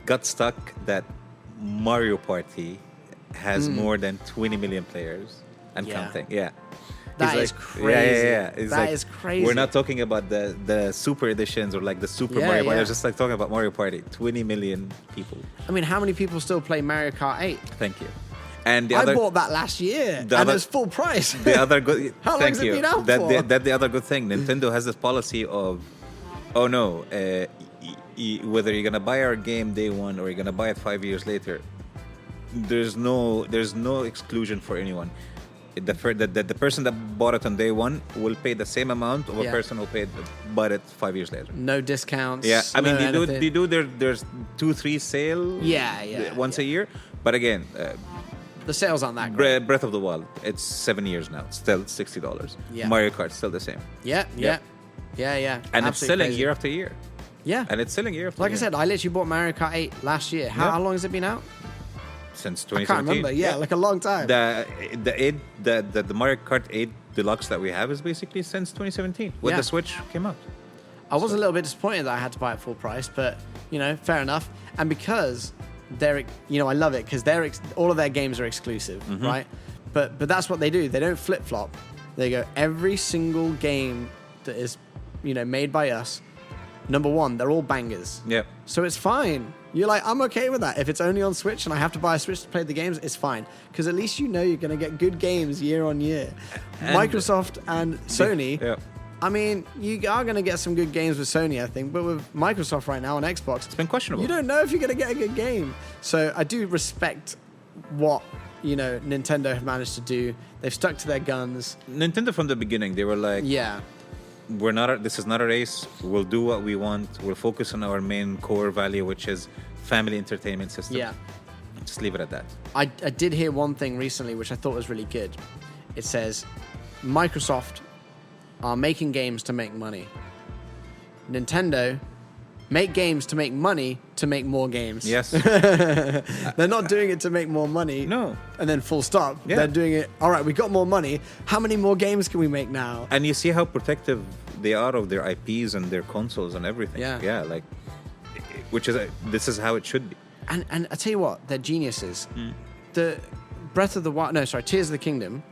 Speaker 2: got stuck that Mario Party has more than 20 million players and counting. Yeah.
Speaker 1: That is crazy.
Speaker 2: Yeah.
Speaker 1: That is crazy.
Speaker 2: We're not talking about the super editions or like the Super Mario Party. It's just like talking about Mario Party. 20 million people.
Speaker 1: I mean, how many people still play Mario Kart 8?
Speaker 2: Thank you. And
Speaker 1: I bought that last year, and it was full price.
Speaker 2: The other good.
Speaker 1: How long
Speaker 2: thank
Speaker 1: has it
Speaker 2: you.
Speaker 1: been out
Speaker 2: that,
Speaker 1: for?
Speaker 2: That's the other good thing. Nintendo has this policy of, oh no, whether you're gonna buy our game day one or you're gonna buy it 5 years later, there's no exclusion for anyone. The person that bought it on day one will pay the same amount of a person who bought it 5 years later.
Speaker 1: No discounts.
Speaker 2: Yeah, I mean
Speaker 1: no
Speaker 2: they do there's 2-3 sale. Once a year, but again.
Speaker 1: The sales aren't that great.
Speaker 2: Breath of the Wild, it's 7 years now. It's still $60.
Speaker 1: Yeah.
Speaker 2: Mario Kart, still the same.
Speaker 1: Yeah.
Speaker 2: And it's selling
Speaker 1: crazy.
Speaker 2: year after year.
Speaker 1: Yeah.
Speaker 2: And it's selling year after year.
Speaker 1: Like I said, I literally bought Mario Kart 8 last year. How long has it been out?
Speaker 2: Since
Speaker 1: I
Speaker 2: 2017.
Speaker 1: can't remember. Yeah, like a long time.
Speaker 2: The Mario Kart 8 Deluxe that we have is basically since 2017 when the Switch came out.
Speaker 1: I was a little bit disappointed that I had to buy it full price, but fair enough. And because I love it because all of their games are exclusive, right? But that's what they do. They don't flip flop. They go every single game that is made by us. Number one, they're all bangers.
Speaker 2: Yeah.
Speaker 1: So it's fine. You're like, I'm okay with that. If it's only on Switch and I have to buy a Switch to play the games, it's fine. Because at least you're going to get good games year on year. And Microsoft and Sony, I mean, you are going to get some good games with Sony, I think. But with Microsoft right now on Xbox,
Speaker 2: it's been questionable.
Speaker 1: You don't know if you're going to get a good game. So I do respect what Nintendo have managed to do. They've stuck to their guns.
Speaker 2: Nintendo from the beginning, they were like, this is not a race. We'll do what we want. We'll focus on our main core value, which is family entertainment system.
Speaker 1: Yeah.
Speaker 2: Just leave it at that.
Speaker 1: I did hear one thing recently, which I thought was really good. It says, Microsoft are making games to make money. Nintendo make games to make money to make more games.
Speaker 2: Yes.
Speaker 1: They're not doing it to make more money.
Speaker 2: No.
Speaker 1: And then full stop.
Speaker 2: Yeah.
Speaker 1: They're doing it, all right, we got more money. How many more games can we make now?
Speaker 2: And you see how protective they are of their IPs and their consoles and everything.
Speaker 1: Yeah.
Speaker 2: Yeah, like, this is how it should be.
Speaker 1: And I tell you what, they're geniuses. The Breath of the Wild, Tears of the Kingdom.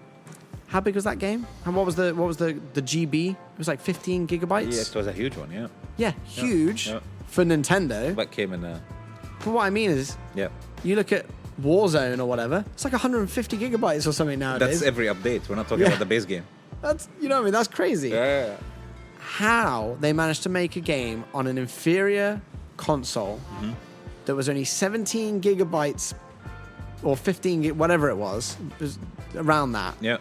Speaker 1: How big was that game? And what was the GB? It was like 15 gigabytes.
Speaker 2: Yeah, it was a huge one. Yeah.
Speaker 1: Yeah, huge for Nintendo.
Speaker 2: But came in.
Speaker 1: But what I mean is, you look at Warzone or whatever. It's like 150 gigabytes or something nowadays.
Speaker 2: That's every update. We're not talking about the base game.
Speaker 1: That's that's crazy.
Speaker 2: Yeah.
Speaker 1: How they managed to make a game on an inferior console that was only 17 gigabytes or 15, whatever it was around that.
Speaker 2: Yeah.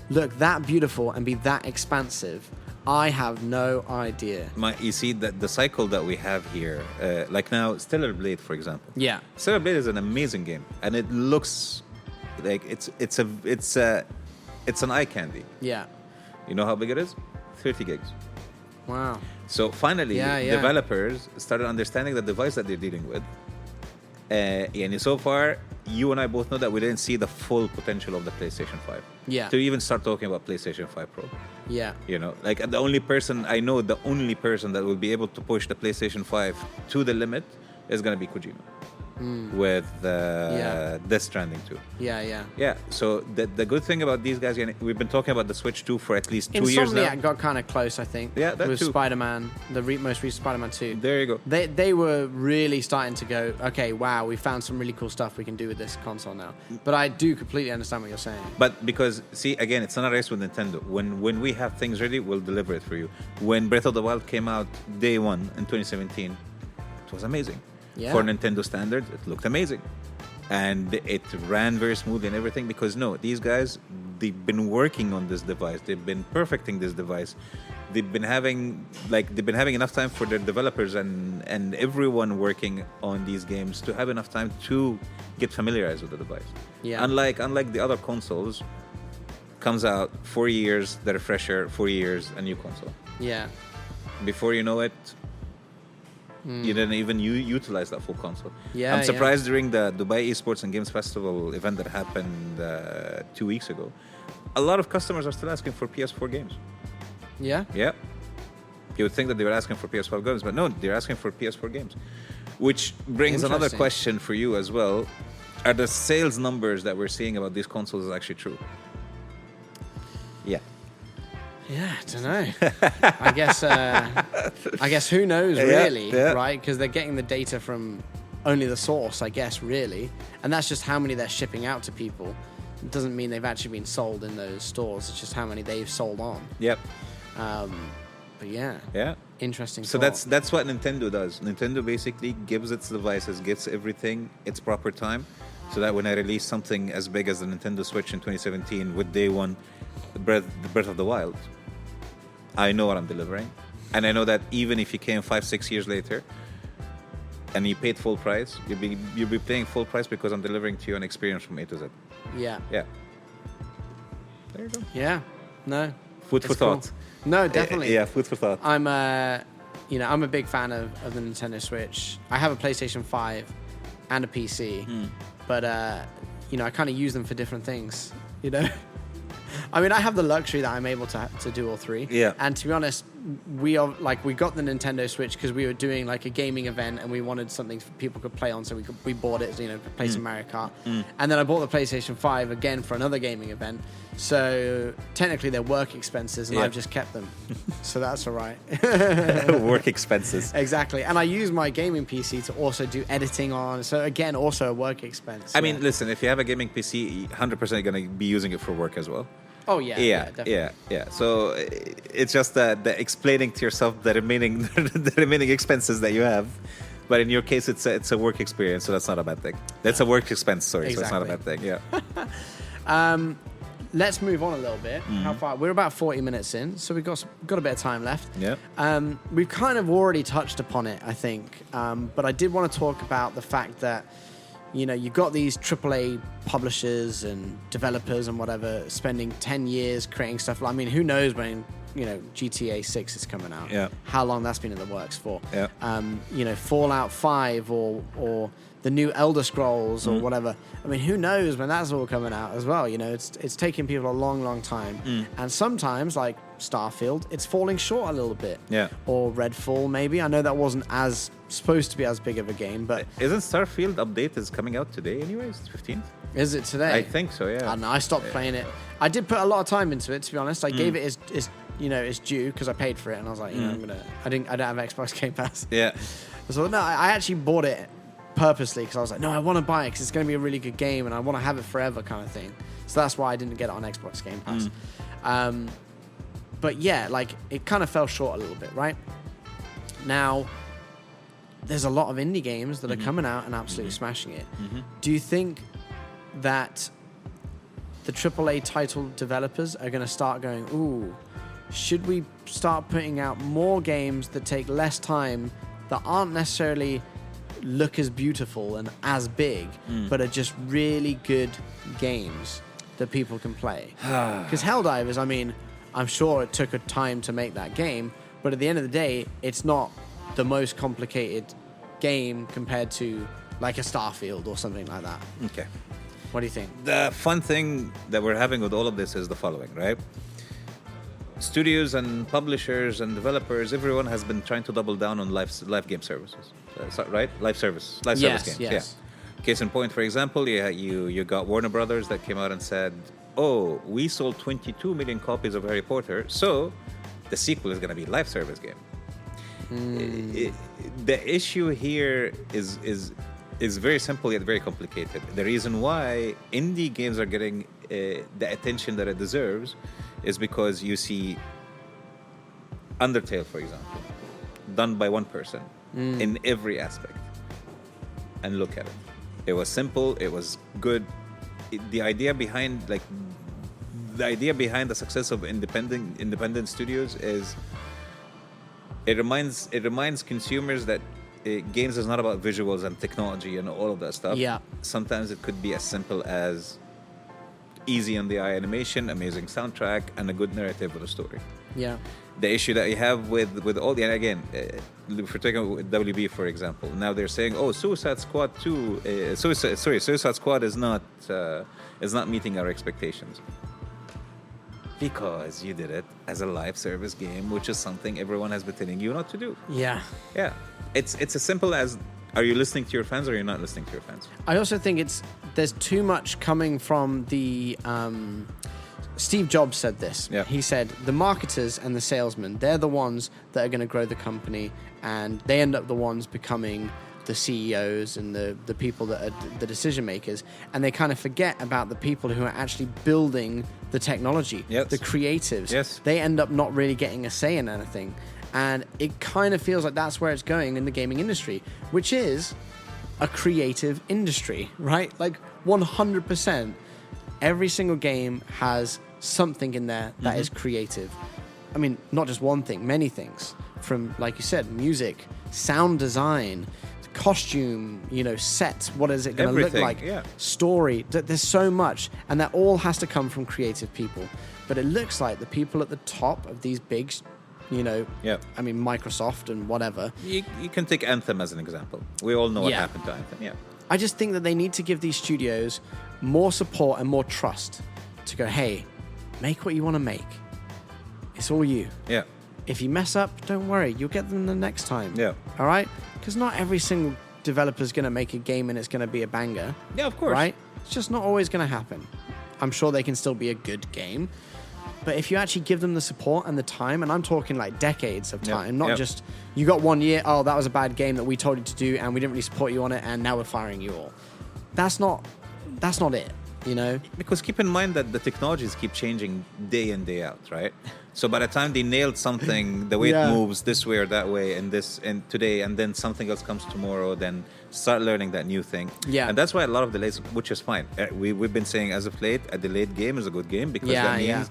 Speaker 1: Look that beautiful and be that expansive. I have no idea.
Speaker 2: You see that the cycle that we have here, like now, Stellar Blade, for example.
Speaker 1: Yeah.
Speaker 2: Stellar Blade is an amazing game, and it looks like it's an eye candy.
Speaker 1: Yeah. You
Speaker 2: know how big it is? 30 gigs.
Speaker 1: Wow.
Speaker 2: So finally, developers started understanding the device that they're dealing with. And so far, you and I both know that we didn't see the full potential of the PlayStation 5.
Speaker 1: Yeah.
Speaker 2: To even start talking about PlayStation 5 Pro.
Speaker 1: Yeah.
Speaker 2: Like the only person that will be able to push the PlayStation 5 to the limit is going to be Kojima. with Death Stranding 2.
Speaker 1: Yeah.
Speaker 2: Yeah, so the good thing about these guys, and we've been talking about the Switch 2 for at least 2 years now.
Speaker 1: Insomniac got kind of close, I think.
Speaker 2: Yeah, that
Speaker 1: with
Speaker 2: too.
Speaker 1: Spider-Man, the most recent Spider-Man 2.
Speaker 2: There you go.
Speaker 1: They were really starting to go, okay, wow, we found some really cool stuff we can do with this console now. But I do completely understand what you're saying.
Speaker 2: But because, see, again, it's not a race with Nintendo. When we have things ready, we'll deliver it for you. When Breath of the Wild came out day one in 2017, it was amazing.
Speaker 1: Yeah.
Speaker 2: For Nintendo standards, it looked amazing. And it ran very smoothly and everything because, these guys, they've been working on this device. They've been perfecting this device. They've been having enough time for their developers and everyone working on these games to have enough time to get familiarized with the device.
Speaker 1: Yeah.
Speaker 2: Unlike the other consoles, comes out 4 years, the refresher, 4 years, a new console.
Speaker 1: Yeah.
Speaker 2: Before you know it, you didn't even utilize that full console.
Speaker 1: Yeah,
Speaker 2: I'm surprised during the Dubai Esports and Games Festival event that happened 2 weeks ago, a lot of customers are still asking for PS4 games.
Speaker 1: Yeah?
Speaker 2: Yeah. You would think that they were asking for PS5 games, but no, they're asking for PS4 games. Which brings another question for you as well. Are the sales numbers that we're seeing about these consoles actually true? Yeah.
Speaker 1: Yeah, I don't know. I guess who knows, really, right? Because they're getting the data from only the source, I guess, really. And that's just how many they're shipping out to people. It doesn't mean they've actually been sold in those stores. It's just how many they've sold on.
Speaker 2: Yep.
Speaker 1: But yeah. Interesting.
Speaker 2: So that's what Nintendo does. Nintendo basically gives its devices, gives everything its proper time, so that when I release something as big as the Nintendo Switch in 2017 with day one, the Breath of the Wild, I know what I'm delivering. And I know that even if you came 5-6 years later and you paid full price, you'll be paying full price because I'm delivering to you an experience from A to Z.
Speaker 1: Yeah.
Speaker 2: Yeah. There you go.
Speaker 1: Yeah. No.
Speaker 2: Food for thought.
Speaker 1: Cool. No, definitely.
Speaker 2: Yeah, food for thought.
Speaker 1: I'm a big fan of the Nintendo Switch. I have a PlayStation 5 and a PC, but I kind of use them for different things. I mean, I have the luxury that I'm able to do all three.
Speaker 2: Yeah.
Speaker 1: And to be honest, we got the Nintendo Switch because we were doing like a gaming event and we wanted something people could play on, so we bought it, to play some Mario Kart. And then I bought the PlayStation 5 again for another gaming event. So technically they're work expenses and I've just kept them. So that's all right.
Speaker 2: Work expenses.
Speaker 1: Exactly. And I use my gaming PC to also do editing on. So again, also a work expense.
Speaker 2: I mean, listen, if you have a gaming PC, 100% you're going to be using it for work as well.
Speaker 1: Oh, yeah. Definitely.
Speaker 2: Yeah. So it's just the explaining to yourself the remaining expenses that you have. But in your case, it's a work experience, so that's not a bad thing. That's a work expense, sorry,
Speaker 1: exactly.
Speaker 2: So it's not a bad thing, yeah.
Speaker 1: Let's move on a little bit. How far? We're about 40 minutes in, so we've got a bit of time left.
Speaker 2: Yeah.
Speaker 1: We've kind of already touched upon it, I think. But I did want to talk about the fact that, you've got these AAA publishers and developers and whatever spending 10 years creating stuff. I mean, who knows when, GTA 6 is coming out.
Speaker 2: Yeah.
Speaker 1: How long that's been in the works for.
Speaker 2: Yeah.
Speaker 1: Fallout 5 or the new Elder Scrolls or whatever. I mean, who knows when that's all coming out as well. It's taking people a long, long time. And sometimes, like Starfield, it's falling short a little bit.
Speaker 2: Yeah.
Speaker 1: Or Redfall, maybe. I know that wasn't supposed to be as big of a game, but...
Speaker 2: Isn't Starfield update is coming out today anyways, 15th?
Speaker 1: Is it today?
Speaker 2: I think so, yeah.
Speaker 1: I don't know, I stopped playing it. I did put a lot of time into it, to be honest. I gave it its due because I paid for it, and I was like, I don't have Xbox Game Pass.
Speaker 2: Yeah.
Speaker 1: So no, I actually bought it purposely because I was like, no, I want to buy it because it's going to be a really good game and I want to have it forever kind of thing. So that's why I didn't get it on Xbox Game Pass. But yeah, like it kind of fell short a little bit, right? Now, there's a lot of indie games that are coming out and absolutely smashing it. Do you think that the AAA title developers are going to start going, ooh, should we start putting out more games that take less time, that aren't necessarily look as beautiful and as big, but are just really good games that people can play? Because Helldivers, I mean, I'm sure it took a time to make that game, but at the end of the day, it's not the most complicated game compared to like a Starfield or something like that.
Speaker 2: Okay.
Speaker 1: What do you think?
Speaker 2: The fun thing that we're having with all of this is the following, right? Studios and publishers and developers, everyone has been trying to double down on live game services. Right? Live service games.
Speaker 1: Yes.
Speaker 2: Yeah. Case in point, for example, you got Warner Brothers that came out and said, "Oh, we sold 22 million copies of Harry Potter, so the sequel is going to be a live service game." The issue here is very simple yet very complicated. The reason why indie games are getting the attention that it deserves is because you see Undertale, for example, done by one person in every aspect, and look at it. It was simple. It was good. The idea behind the success of independent studios is it reminds consumers that games is not about visuals and technology and all of that stuff.
Speaker 1: Yeah.
Speaker 2: Sometimes it could be as simple as easy on the eye animation, amazing soundtrack, and a good narrative with a story.
Speaker 1: Yeah.
Speaker 2: The issue that you have with all the, and again, if we're taking WB for example, now they're saying, "Oh, Suicide Squad 2, Suicide Squad is not meeting our expectations." Because you did it as a live service game, which is something everyone has been telling you not to do.
Speaker 1: Yeah.
Speaker 2: Yeah. It's as simple as, are you listening to your fans or are you not listening to your fans?
Speaker 1: I also think there's too much coming from the Steve Jobs said this.
Speaker 2: Yeah.
Speaker 1: He said the marketers and the salesmen, they're the ones that are going to grow the company, and they end up the ones becoming the CEOs and the people that are the decision makers, and they kind of forget about the people who are actually building the technology,
Speaker 2: Yes.
Speaker 1: the creatives.
Speaker 2: Yes.
Speaker 1: They end up not really getting a say in anything, and it kind of feels like that's where it's going in the gaming industry, which is a creative industry, right? Like 100%. Every single game has something in there that is creative. I mean, not just one thing, many things. From, like you said, music, sound design, costume, sets, what is it going to look like, story. There's so much, and that all has to come from creative people. But it looks like the people at the top of these big, I mean, Microsoft and whatever.
Speaker 2: You can take Anthem as an example. We all know what happened to Anthem,
Speaker 1: I just think that they need to give these studios more support and more trust to go, hey, make what you want to make. It's all you.
Speaker 2: Yeah.
Speaker 1: If you mess up, don't worry. You'll get them the next time.
Speaker 2: Yeah.
Speaker 1: All right? Because not every single developer is going to make a game and it's going to be a banger.
Speaker 2: Yeah, of course.
Speaker 1: Right? It's just not always going to happen. I'm sure they can still be a good game. But if you actually give them the support and the time, and I'm talking like decades of time, not just, you got 1 year, oh, that was a bad game that we told you to do and we didn't really support you on it and now we're firing you all. That's not it,
Speaker 2: Because keep in mind that the technologies keep changing day in, day out, right? So by the time they nailed something, the way it moves this way or that way and today, and then something else comes tomorrow, then start learning that new thing.
Speaker 1: Yeah.
Speaker 2: And that's why a lot of delays, which is fine. We've been saying as of late, a delayed game is a good game because that means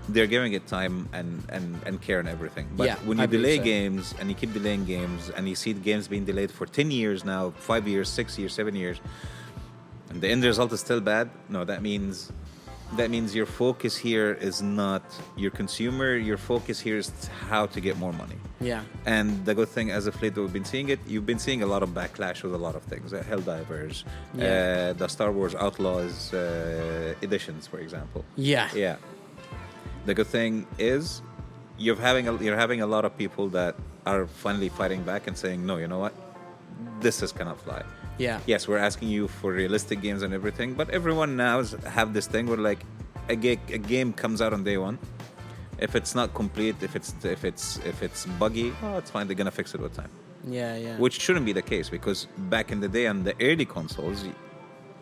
Speaker 2: they're giving it time and care and everything. But when you delay games and you keep delaying games and you see the games being delayed for 10 years now, 5 years, 6 years, 7 years, and the end result is still bad, no, that means your focus here is not your consumer. Your focus here is how to get more money.
Speaker 1: Yeah. And
Speaker 2: the good thing, as of late, we've been seeing it. You've been seeing a lot of backlash with a lot of things. Helldivers, the Star Wars Outlaws editions, for example.
Speaker 1: Yeah.
Speaker 2: Yeah. The good thing is you're having a lot of people that are finally fighting back and saying, no, you know what? This cannot fly.
Speaker 1: Yeah.
Speaker 2: Yes, we're asking you for realistic games and everything, but everyone now have this thing where like a game comes out on day one. If it's not complete, if it's buggy, oh, it's fine. They're gonna fix it with time.
Speaker 1: Yeah, yeah.
Speaker 2: Which shouldn't be the case because back in the day on the early consoles,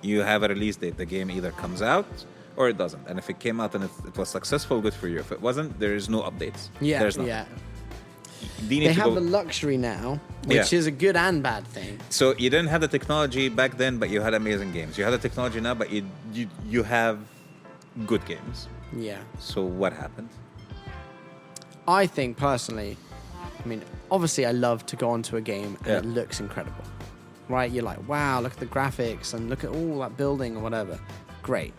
Speaker 2: you have a release date. The game either comes out or it doesn't. And if it came out and it was successful, good for you. If it wasn't, there is no updates.
Speaker 1: Yeah,
Speaker 2: there's nothing.
Speaker 1: yeah. They have the luxury now, which is a good and bad thing.
Speaker 2: So you didn't have the technology back then, but you had amazing games. You have the technology now, but you have good games.
Speaker 1: Yeah.
Speaker 2: So what happened?
Speaker 1: I think personally, I mean, obviously I love to go onto a game and it looks incredible. Right? You're like, wow, look at the graphics and look at all that building or whatever. Great.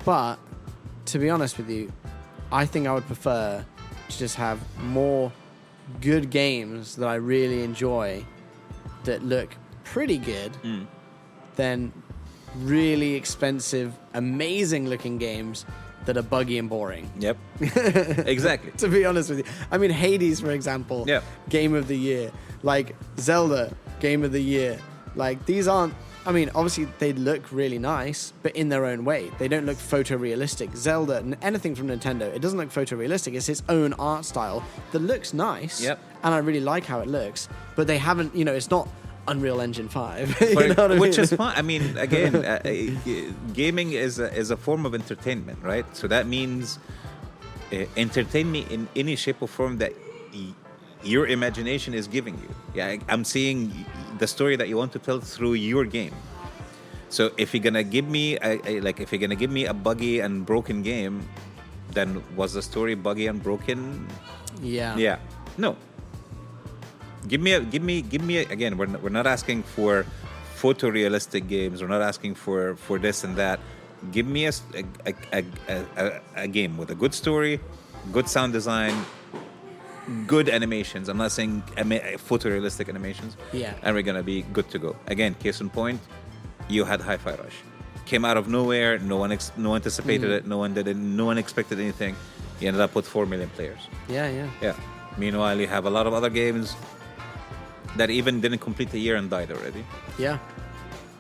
Speaker 1: But to be honest with you, I think I would prefer to just have more good games that I really enjoy that look pretty good than really expensive, amazing looking games that are buggy and boring.
Speaker 2: Yep. Exactly.
Speaker 1: To be honest with you. I mean, Hades, for example, Game of the Year. Like Zelda, Game of the Year. Like, these aren't I mean, obviously they look really nice, but in their own way. They don't look photorealistic. Zelda, anything from Nintendo, it doesn't look photorealistic. It's its own art style that looks nice.
Speaker 2: Yep.
Speaker 1: And I really like how it looks. But they haven't, it's not Unreal Engine 5. You know what I
Speaker 2: Which
Speaker 1: mean?
Speaker 2: is fine. I mean, again, gaming is a form of entertainment, right? So that means entertain me in any shape or form that your imagination is giving you. Yeah, I'm seeing the story that you want to tell through your game. So if you're gonna give me a buggy and broken game, then was the story buggy and broken?
Speaker 1: Yeah.
Speaker 2: Yeah. No. Give me again. We're not asking for photorealistic games. We're not asking for this and that. Give me a game with a good story, good sound design, good animations. I'm not saying photorealistic animations.
Speaker 1: Yeah.
Speaker 2: And we're gonna be good to go. Again, case in point, you had Hi-Fi Rush. Came out of nowhere. No one anticipated it. No one did it. No one expected anything. You ended up with 4 million players.
Speaker 1: Yeah.
Speaker 2: Yeah. Meanwhile, you have a lot of other games that even didn't complete the year and died already.
Speaker 1: Yeah.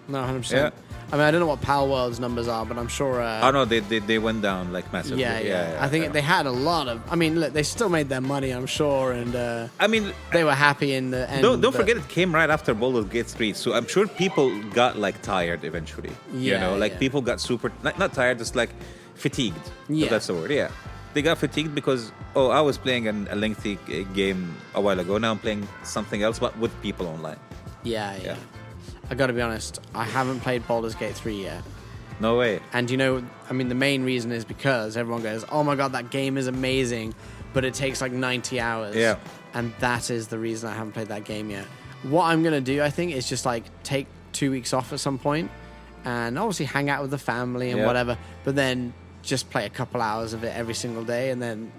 Speaker 1: No, 100%.
Speaker 2: Yeah.
Speaker 1: I mean, I don't know what Pal World's numbers are, but I'm sure...
Speaker 2: oh, no, they went down, like, massively.
Speaker 1: Yeah. I think they had a lot of... I mean, look, they still made their money, I'm sure, and
Speaker 2: I mean...
Speaker 1: they were happy in the end.
Speaker 2: Don't forget, it came right after Baldur's Gate 3, so I'm sure people got, like, tired eventually. People got super... Not tired, just, like, fatigued.
Speaker 1: Yeah.
Speaker 2: If that's the word, yeah. They got fatigued because, I was playing a lengthy game a while ago. Now I'm playing something else, but with people online.
Speaker 1: Yeah. I got to be honest, I haven't played Baldur's Gate 3 yet.
Speaker 2: No way.
Speaker 1: And I mean, the main reason is because everyone goes, oh my God, that game is amazing, but it takes like 90 hours.
Speaker 2: Yeah.
Speaker 1: And that is the reason I haven't played that game yet. What I'm going to do, I think, is just like take 2 weeks off at some point and obviously hang out with the family and whatever, but then just play a couple hours of it every single day, and then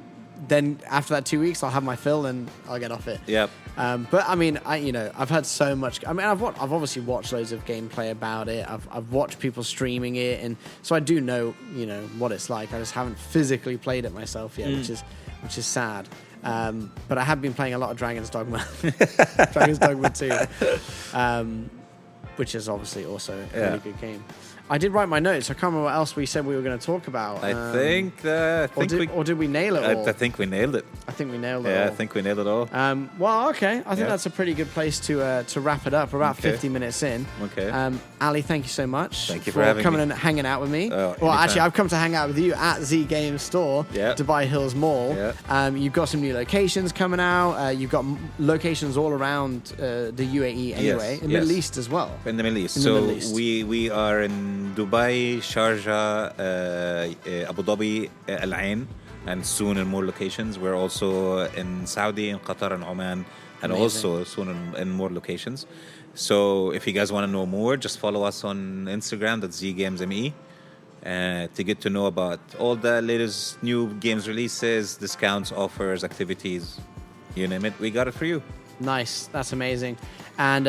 Speaker 1: after that 2 weeks I'll have my fill and I'll get off it.
Speaker 2: Yep.
Speaker 1: But I mean, I've heard so much. I mean, I've obviously watched loads of gameplay about it. I've watched people streaming it, and so I do know what it's like. I just haven't physically played it myself yet, which is sad. But I have been playing a lot of Dragon's Dogma, Dragon's Dogma 2, which is obviously also a really good game. I did write my notes. I can't remember what else we said we were going to talk about.
Speaker 2: I think
Speaker 1: or did we nail it all?
Speaker 2: I think we nailed it.
Speaker 1: I think we nailed it all.
Speaker 2: Yeah, I think we nailed it all.
Speaker 1: Well, okay. I think that's a pretty good place to wrap it up. We're about 50 minutes in.
Speaker 2: Okay.
Speaker 1: Ali, thank you so much.
Speaker 2: Thank you for having
Speaker 1: coming
Speaker 2: me.
Speaker 1: and hanging out with me.
Speaker 2: Well,
Speaker 1: anytime. Actually, I've come to hang out with you at ZGames store, Dubai Hills Mall.
Speaker 2: Yeah.
Speaker 1: You've got some new locations coming out. You've got locations all around the UAE anyway. In the Middle East as well.
Speaker 2: In the Middle East.
Speaker 1: Middle East.
Speaker 2: We are in Dubai, Sharjah, Abu Dhabi, Al Ain, and soon in more locations. We're also in Saudi, in Qatar, and Oman, and also soon in more locations. So if you guys want to know more, just follow us on Instagram, that's ZGamesME, to get to know about all the latest new games releases, discounts, offers, activities, you name it, we got it for you.
Speaker 1: Nice, that's amazing. And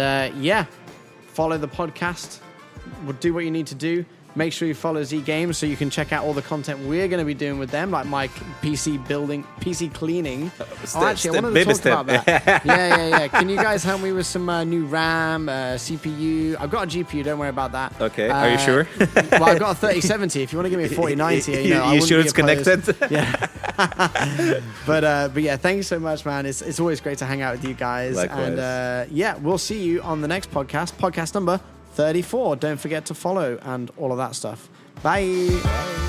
Speaker 1: follow the podcast. We'll do what you need to do. Make sure you follow ZGames so you can check out all the content we're going to be doing with them, like my PC cleaning. Actually, I wanted to talk about that. Yeah. Can you guys help me with some new RAM, CPU? I've got a GPU, don't worry about that.
Speaker 2: Okay, are you sure?
Speaker 1: Well, I've got a 3070. If you want to give me a 4090,
Speaker 2: you sure it's connected?
Speaker 1: Yeah. But yeah, thank you so much, man. It's always great to hang out with you guys.
Speaker 2: Likewise.
Speaker 1: And we'll see you on the next podcast number 34. Don't forget to follow and all of that stuff. Bye.